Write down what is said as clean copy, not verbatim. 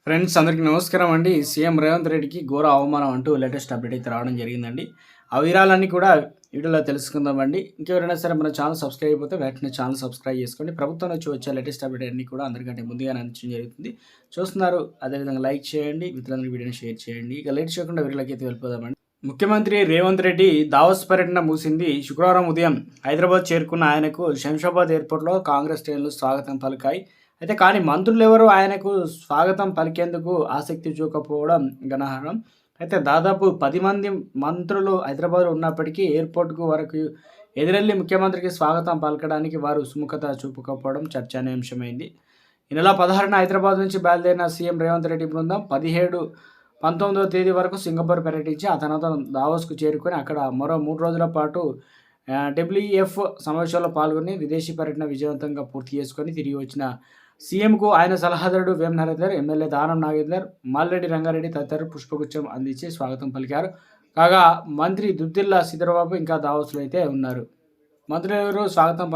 Friends అందరికీ నమస్కారం అండి. సీఎం రేవంత్ రెడ్డికి ఘోర అవమానం అంటూ లేటెస్ట్ అప్డేట్ అయితే రావడం జరిగిందండి. ఆ వివరాలన్నీ కూడా వీడియోలో తెలుసుకుందామండి. ఇంకెవరైనా సరే మన ఛానల్ సబ్స్క్రైబ్ అయిపోతే వెంటనే ఛానల్ సబ్స్క్రైబ్ చేసుకోండి. ప్రభుత్వం నుంచి వచ్చే లేటెస్ట్ అప్డేట్ అన్నీ కూడా అందరికంటే ముందుగానే అందించడం జరుగుతుంది. చూస్తున్నారు, అదేవిధంగా లైక్ చేయండి, మిత్రులందరికీ వీడియోని షేర్ చేయండి. ఇక లేట్ చేయకుండా వీడియోలోకి అయితే వెళ్ళిపోదామండి. ముఖ్యమంత్రి రేవంత్ రెడ్డి దావోస్ పర్యటన ముగిసింది. శుక్రవారం ఉదయం హైదరాబాద్ చేరుకున్న ఆయనకు శంషాబాద్ ఎయిర్పోర్ట్‌లో కాంగ్రెస్ శ్రేణులు స్వాగతం పలికాయి. కానీ మంత్రులెవరూ ఆయనకు స్వాగతం పలికేందుకు ఆసక్తి చూపకపోవడం గమనార్హం. దాదాపు 10 మంది మంత్రులు హైదరాబాద్‌లో ఉన్నప్పటికీ ఎయిర్‌పోర్ట్ వరకు ఎదురెళ్లి ముఖ్యమంత్రికి స్వాగతం పలకడానికి వారు సుముఖత చూపకపోవడం చర్చనీయాంశమైంది. ఈ నెల 16న హైదరాబాద్ నుంచి బయలుదేరిన సీఎం రేవంత్ రెడ్డి బృందం 17, 19వ తేదీ వరకు సింగపూర్ పర్యటించి ఆ తర్వాత దావోస్‌కు చేరుకొని అక్కడ మరో 3 రోజుల పాటు డబ్ల్యూఈఎఫ్ సమావేశంలో పాల్గొని విదేశీ పర్యటన విజయవంతంగా పూర్తి చేసుకొని తిరిగి వచ్చిన సీఎంకు ఆయన సలహాదారుడు వేం నరేందర్, ఎమ్మెల్యే దానం నాగేందర్, మాల్రెడ్డి రంగారెడ్డి తదితరులు పుష్పగుచ్చం అందించి స్వాగతం పలికారు. కాగా మంత్రి దుద్దిల్ల శ్రీధర్బాబు ఇంకా దావోస్‌లో అయితే ఉన్నారు. మంత్రులెవరూ స్వాగతం